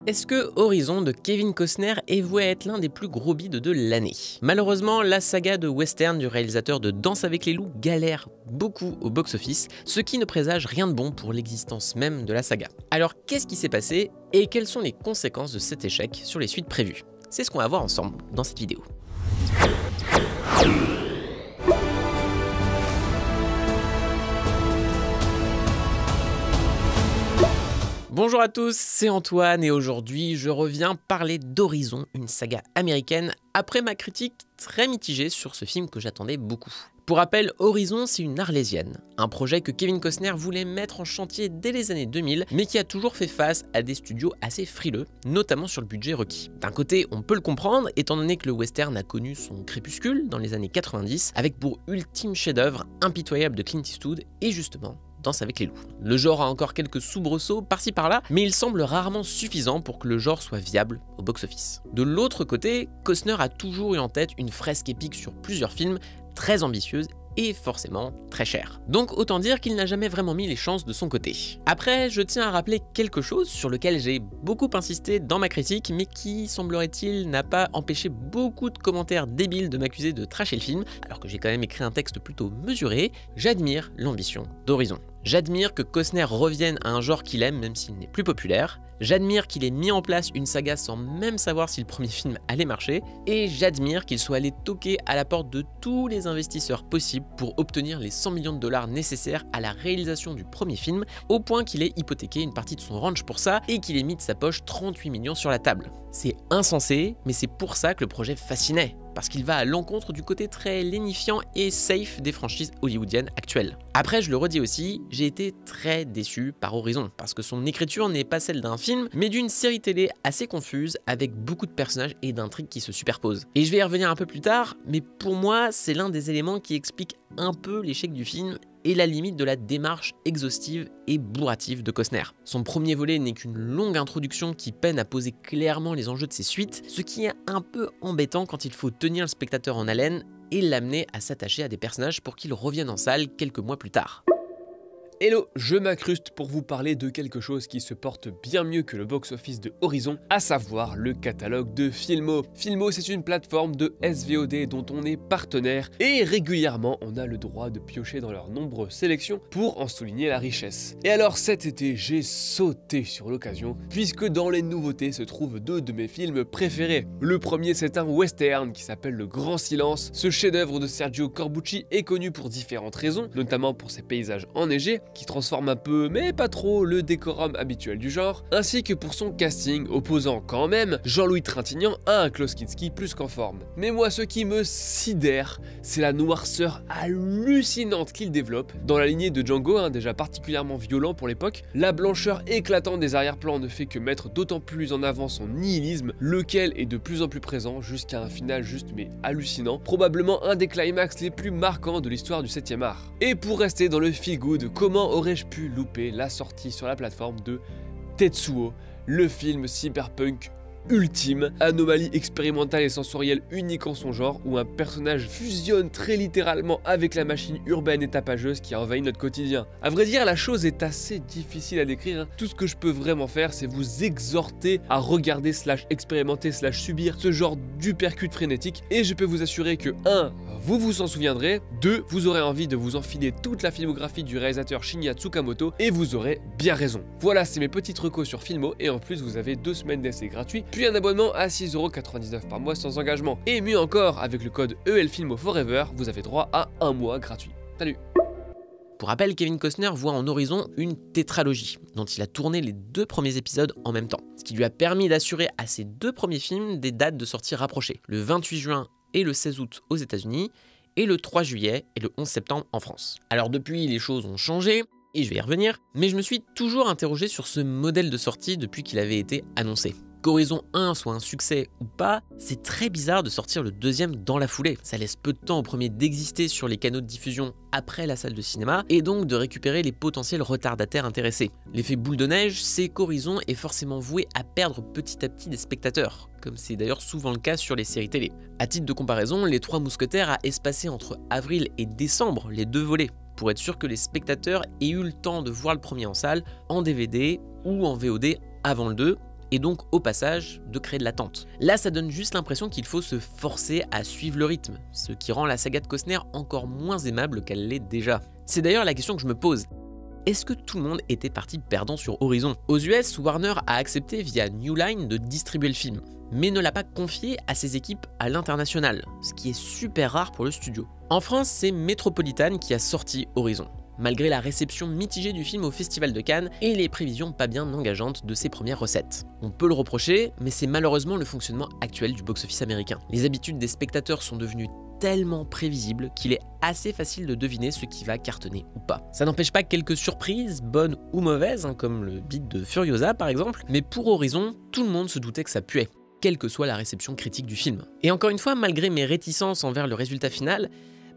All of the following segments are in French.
Est-ce que Horizon de Kevin Costner est voué à être l'un des plus gros bides de l'année? Malheureusement, la saga de western du réalisateur de Danse avec les loups galère beaucoup au box-office, ce qui ne présage rien de bon pour l'existence même de la saga. Alors qu'est-ce qui s'est passé et quelles sont les conséquences de cet échec sur les suites prévues? C'est ce qu'on va voir ensemble dans cette vidéo. Bonjour à tous, c'est Antoine et aujourd'hui je reviens parler d'Horizon, une saga américaine, après ma critique très mitigée sur ce film que j'attendais beaucoup. Pour rappel, Horizon c'est une arlésienne, un projet que Kevin Costner voulait mettre en chantier dès les années 2000, mais qui a toujours fait face à des studios assez frileux, notamment sur le budget requis. D'un côté, on peut le comprendre, étant donné que le western a connu son crépuscule dans les années 90, avec pour ultime chef-d'œuvre impitoyable de Clint Eastwood et justement Danse avec les loups. Le genre a encore quelques soubresauts par-ci par-là, mais il semble rarement suffisant pour que le genre soit viable au box-office. De l'autre côté, Costner a toujours eu en tête une fresque épique sur plusieurs films, très ambitieuse et forcément très chère. Donc autant dire qu'il n'a jamais vraiment mis les chances de son côté. Après, je tiens à rappeler quelque chose sur lequel j'ai beaucoup insisté dans ma critique, mais qui, semblerait-il, n'a pas empêché beaucoup de commentaires débiles de m'accuser de trasher le film, alors que j'ai quand même écrit un texte plutôt mesuré. J'admire l'ambition d'Horizon. J'admire que Costner revienne à un genre qu'il aime même s'il n'est plus populaire. J'admire qu'il ait mis en place une saga sans même savoir si le premier film allait marcher. Et j'admire qu'il soit allé toquer à la porte de tous les investisseurs possibles pour obtenir les 100 millions de dollars nécessaires à la réalisation du premier film, au point qu'il ait hypothéqué une partie de son ranch pour ça et qu'il ait mis de sa poche 38 millions sur la table. C'est insensé, mais c'est pour ça que le projet fascinait. Parce qu'il va à l'encontre du côté très lénifiant et safe des franchises hollywoodiennes actuelles. Après, je le redis aussi, j'ai été très déçu par Horizon, parce que son écriture n'est pas celle d'un film, mais d'une série télé assez confuse, avec beaucoup de personnages et d'intrigues qui se superposent. Et je vais y revenir un peu plus tard, mais pour moi, c'est l'un des éléments qui explique un peu l'échec du film, et la limite de la démarche exhaustive et bourrative de Costner. Son premier volet n'est qu'une longue introduction qui peine à poser clairement les enjeux de ses suites, ce qui est un peu embêtant quand il faut tenir le spectateur en haleine et l'amener à s'attacher à des personnages pour qu'ils reviennent en salle quelques mois plus tard. Hello, je m'incruste pour vous parler de quelque chose qui se porte bien mieux que le box-office de Horizon, à savoir le catalogue de Filmo. Filmo, c'est une plateforme de SVOD dont on est partenaire et régulièrement on a le droit de piocher dans leurs nombreuses sélections pour en souligner la richesse. Et alors cet été, j'ai sauté sur l'occasion puisque dans les nouveautés se trouvent deux de mes films préférés. Le premier, c'est un western qui s'appelle Le Grand Silence. Ce chef-d'œuvre de Sergio Corbucci est connu pour différentes raisons, notamment pour ses paysages enneigés, qui transforme un peu, mais pas trop, le décorum habituel du genre, ainsi que pour son casting, opposant quand même Jean-Louis Trintignant à un Klaus Kinski plus qu'en forme. Mais moi, ce qui me sidère, c'est la noirceur hallucinante qu'il développe, dans la lignée de Django, déjà particulièrement violent pour l'époque. La blancheur éclatante des arrière-plans ne fait que mettre d'autant plus en avant son nihilisme, lequel est de plus en plus présent, jusqu'à un final juste mais hallucinant, probablement un des climax les plus marquants de l'histoire du 7e art. Et pour rester dans le feel good, comment aurais-je pu louper la sortie sur la plateforme de Tetsuo, le film cyberpunk ultime, anomalie expérimentale et sensorielle unique en son genre, où un personnage fusionne très littéralement avec la machine urbaine et tapageuse qui a envahi notre quotidien. À vrai dire, la chose est assez difficile à décrire, Tout ce que je peux vraiment faire, c'est vous exhorter à regarder / expérimenter / subir ce genre d'uppercut frénétique, et je peux vous assurer que 1. Vous vous en souviendrez, 2. Vous aurez envie de vous enfiler toute la filmographie du réalisateur Shinya Tsukamoto, et vous aurez bien raison. Voilà, c'est mes petites recos sur Filmo, et en plus vous avez 2 semaines d'essai gratuit, puis un abonnement à 6,99€ par mois sans engagement. Et mieux encore, avec le code ELFilmoForever, vous avez droit à 1 mois gratuit. Salut! Pour rappel, Kevin Costner voit en Horizon une tétralogie, dont il a tourné les 2 premiers épisodes en même temps, ce qui lui a permis d'assurer à ses 2 premiers films des dates de sortie rapprochées, le 28 juin et le 16 août aux États-Unis, et le 3 juillet et le 11 septembre en France. Alors depuis, les choses ont changé, et je vais y revenir, mais je me suis toujours interrogé sur ce modèle de sortie depuis qu'il avait été annoncé. Qu'Horizon 1 soit un succès ou pas, c'est très bizarre de sortir le deuxième dans la foulée. Ça laisse peu de temps au premier d'exister sur les canaux de diffusion après la salle de cinéma, et donc de récupérer les potentiels retardataires intéressés. L'effet boule de neige, c'est qu'Horizon est forcément voué à perdre petit à petit des spectateurs, comme c'est d'ailleurs souvent le cas sur les séries télé. À titre de comparaison, Les Trois Mousquetaires a espacé entre avril et décembre les 2 volets, pour être sûr que les spectateurs aient eu le temps de voir le premier en salle, en DVD ou en VOD avant le 2, et donc au passage de créer de l'attente. Là, ça donne juste l'impression qu'il faut se forcer à suivre le rythme, ce qui rend la saga de Costner encore moins aimable qu'elle l'est déjà. C'est d'ailleurs la question que je me pose. Est-ce que tout le monde était parti perdant sur Horizon? Aux US, Warner a accepté via New Line de distribuer le film, mais ne l'a pas confié à ses équipes à l'international, ce qui est super rare pour le studio. En France, c'est Metropolitan qui a sorti Horizon, malgré la réception mitigée du film au Festival de Cannes et les prévisions pas bien engageantes de ses premières recettes. On peut le reprocher, mais c'est malheureusement le fonctionnement actuel du box-office américain. Les habitudes des spectateurs sont devenues tellement prévisibles qu'il est assez facile de deviner ce qui va cartonner ou pas. Ça n'empêche pas quelques surprises, bonnes ou mauvaises, comme le beat de Furiosa par exemple, mais pour Horizon, tout le monde se doutait que ça puait, quelle que soit la réception critique du film. Et encore une fois, malgré mes réticences envers le résultat final,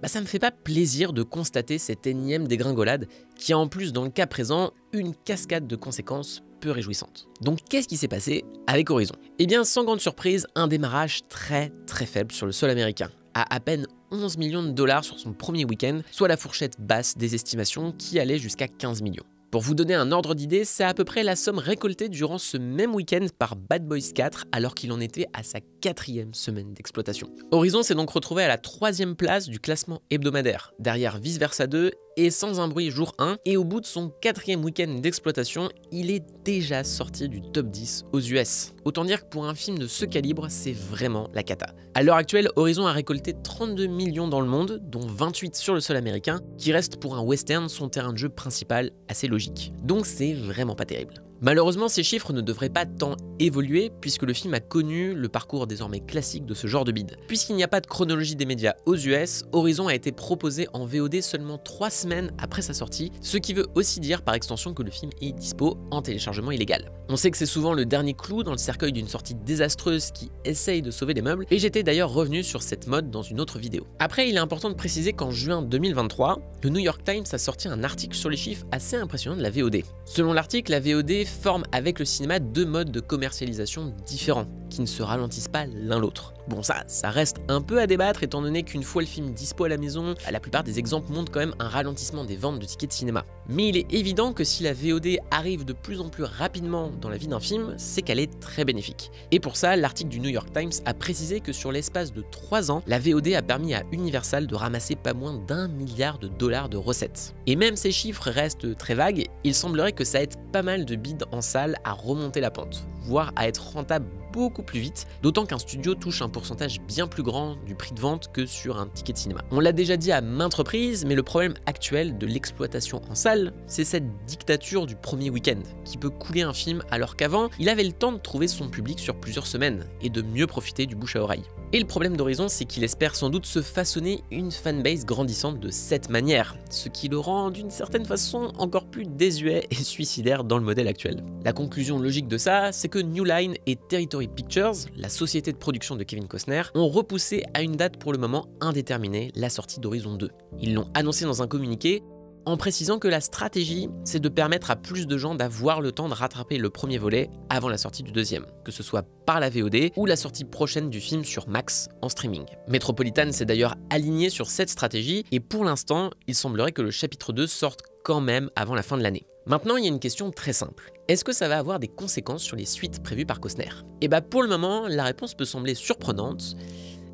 ça me fait pas plaisir de constater cette énième dégringolade qui a en plus dans le cas présent une cascade de conséquences peu réjouissantes. Donc qu'est-ce qui s'est passé avec Horizon? Eh bien sans grande surprise, un démarrage très faible sur le sol américain, à peine 11 millions de dollars sur son premier week-end, soit la fourchette basse des estimations qui allait jusqu'à 15 millions. Pour vous donner un ordre d'idée, c'est à peu près la somme récoltée durant ce même week-end par Bad Boys 4 alors qu'il en était à sa 4e semaine d'exploitation. Horizon s'est donc retrouvé à la 3e place du classement hebdomadaire, derrière Vice Versa 2 et Sans un bruit jour 1, et au bout de son 4e week-end d'exploitation, il est déjà sorti du top 10 aux US. Autant dire que pour un film de ce calibre, c'est vraiment la cata. À l'heure actuelle, Horizon a récolté 32 millions dans le monde, dont 28 sur le sol américain, qui reste pour un western son terrain de jeu principal assez logique. Donc c'est vraiment pas terrible. Malheureusement, ces chiffres ne devraient pas tant évoluer puisque le film a connu le parcours désormais classique de ce genre de bid. Puisqu'il n'y a pas de chronologie des médias aux US, Horizon a été proposé en VOD seulement 3 semaines après sa sortie, ce qui veut aussi dire par extension que le film est dispo en téléchargement illégal. On sait que c'est souvent le dernier clou dans le cercueil d'une sortie désastreuse qui essaye de sauver les meubles, et j'étais d'ailleurs revenu sur cette mode dans une autre vidéo. Après, il est important de préciser qu'en juin 2023, le New York Times a sorti un article sur les chiffres assez impressionnants de la VOD. Selon l'article, la VOD forme avec le cinéma 2 modes de commercialisation différents, qui ne se ralentissent pas l'un l'autre. Bon ça reste un peu à débattre étant donné qu'une fois le film dispo à la maison, la plupart des exemples montrent quand même un ralentissement des ventes de tickets de cinéma. Mais il est évident que si la VOD arrive de plus en plus rapidement dans la vie d'un film, c'est qu'elle est très bénéfique. Et pour ça, l'article du New York Times a précisé que sur l'espace de 3 ans, la VOD a permis à Universal de ramasser pas moins d'1 milliard de dollars de recettes. Et même ces chiffres restent très vagues, il semblerait que ça aide pas mal de bids en salle à remonter la pente, voire à être rentable beaucoup plus vite, d'autant qu'un studio touche un pourcentage bien plus grand du prix de vente que sur un ticket de cinéma. On l'a déjà dit à maintes reprises, mais le problème actuel de l'exploitation en salle, c'est cette dictature du premier week-end, qui peut couler un film alors qu'avant, il avait le temps de trouver son public sur plusieurs semaines, et de mieux profiter du bouche à oreille. Et le problème d'Horizon, c'est qu'il espère sans doute se façonner une fanbase grandissante de cette manière, ce qui le rend d'une certaine façon encore plus désuet et suicidaire dans le modèle actuel. La conclusion logique de ça, c'est que New Line et Territory Pictures, la société de production de Kevin Costner, ont repoussé à une date pour le moment indéterminée la sortie d'Horizon 2. Ils l'ont annoncé dans un communiqué, en précisant que la stratégie, c'est de permettre à plus de gens d'avoir le temps de rattraper le premier volet avant la sortie du deuxième, que ce soit par la VOD ou la sortie prochaine du film sur Max en streaming. Metropolitan s'est d'ailleurs aligné sur cette stratégie et pour l'instant, il semblerait que le chapitre 2 sorte quand même avant la fin de l'année. Maintenant, il y a une question très simple. Est-ce que ça va avoir des conséquences sur les suites prévues par Costner? Et pour le moment, la réponse peut sembler surprenante,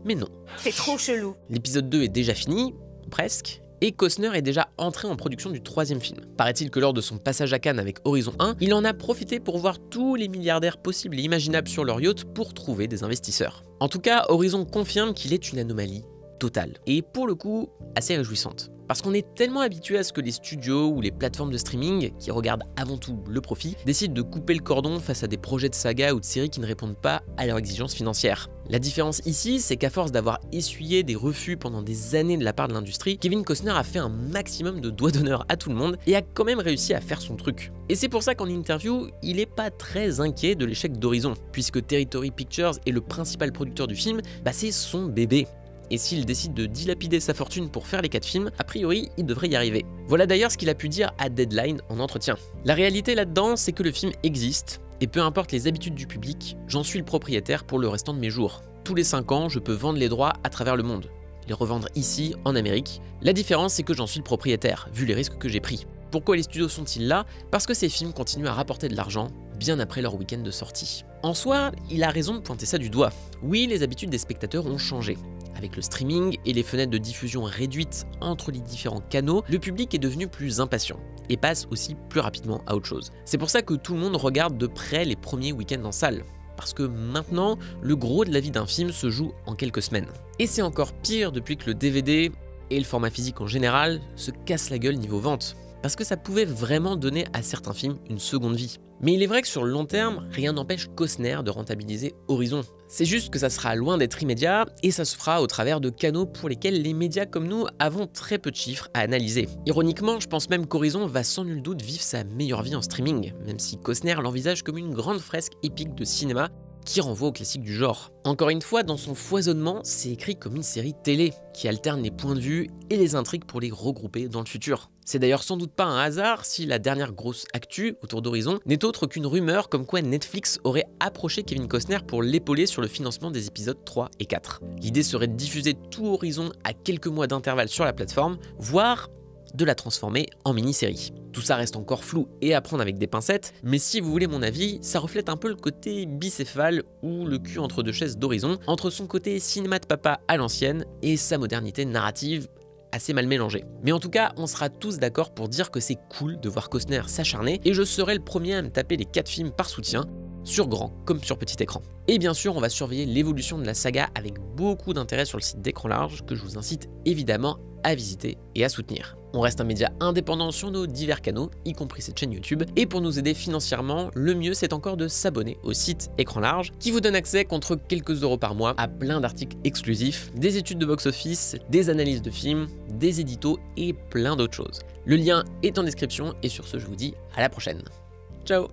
mais non. C'est trop chelou. L'épisode 2 est déjà fini, presque, et Costner est déjà entré en production du 3e film. Paraît-il que lors de son passage à Cannes avec Horizon 1, il en a profité pour voir tous les milliardaires possibles et imaginables sur leur yacht pour trouver des investisseurs. En tout cas, Horizon confirme qu'il est une anomalie totale, et pour le coup, assez réjouissante. Parce qu'on est tellement habitué à ce que les studios ou les plateformes de streaming, qui regardent avant tout le profit, décident de couper le cordon face à des projets de saga ou de séries qui ne répondent pas à leurs exigences financières. La différence ici, c'est qu'à force d'avoir essuyé des refus pendant des années de la part de l'industrie, Kevin Costner a fait un maximum de doigts d'honneur à tout le monde et a quand même réussi à faire son truc. Et c'est pour ça qu'en interview, il est pas très inquiet de l'échec d'Horizon, puisque Territory Pictures est le principal producteur du film, c'est son bébé. Et s'il décide de dilapider sa fortune pour faire les 4 films, a priori, il devrait y arriver. Voilà d'ailleurs ce qu'il a pu dire à Deadline en entretien. La réalité là-dedans, c'est que le film existe, et peu importe les habitudes du public, j'en suis le propriétaire pour le restant de mes jours. Tous les 5 ans, je peux vendre les droits à travers le monde, les revendre ici, en Amérique. La différence, c'est que j'en suis le propriétaire, vu les risques que j'ai pris. Pourquoi les studios sont-ils là? Parce que ces films continuent à rapporter de l'argent, bien après leur week-end de sortie. En soi, il a raison de pointer ça du doigt. Oui, les habitudes des spectateurs ont changé. Avec le streaming et les fenêtres de diffusion réduites entre les différents canaux, le public est devenu plus impatient et passe aussi plus rapidement à autre chose. C'est pour ça que tout le monde regarde de près les premiers week-ends en salle. Parce que maintenant, le gros de la vie d'un film se joue en quelques semaines. Et c'est encore pire depuis que le DVD, et le format physique en général, se cassent la gueule niveau vente. Parce que ça pouvait vraiment donner à certains films une seconde vie. Mais il est vrai que sur le long terme, rien n'empêche Costner de rentabiliser Horizon. C'est juste que ça sera loin d'être immédiat, et ça se fera au travers de canaux pour lesquels les médias comme nous avons très peu de chiffres à analyser. Ironiquement, je pense même qu'Horizon va sans nul doute vivre sa meilleure vie en streaming, même si Costner l'envisage comme une grande fresque épique de cinéma qui renvoie aux classiques du genre. Encore une fois, dans son foisonnement, c'est écrit comme une série télé, qui alterne les points de vue et les intrigues pour les regrouper dans le futur. C'est d'ailleurs sans doute pas un hasard si la dernière grosse actu autour d'Horizon n'est autre qu'une rumeur comme quoi Netflix aurait approché Kevin Costner pour l'épauler sur le financement des épisodes 3 et 4. L'idée serait de diffuser tout Horizon à quelques mois d'intervalle sur la plateforme, voire de la transformer en mini-série. Tout ça reste encore flou et à prendre avec des pincettes, mais si vous voulez mon avis, ça reflète un peu le côté bicéphale ou le cul entre deux chaises d'Horizon, entre son côté cinéma de papa à l'ancienne et sa modernité narrative assez mal mélangée. Mais en tout cas, on sera tous d'accord pour dire que c'est cool de voir Costner s'acharner, et je serai le premier à me taper les 4 films par soutien, sur grand comme sur petit écran. Et bien sûr, on va surveiller l'évolution de la saga avec beaucoup d'intérêt sur le site d'Écran Large, que je vous incite évidemment à visiter et à soutenir. On reste un média indépendant sur nos divers canaux, y compris cette chaîne YouTube, et pour nous aider financièrement, le mieux c'est encore de s'abonner au site Écran Large, qui vous donne accès contre quelques euros par mois à plein d'articles exclusifs, des études de box-office, des analyses de films, des éditos et plein d'autres choses. Le lien est en description, et sur ce je vous dis à la prochaine. Ciao.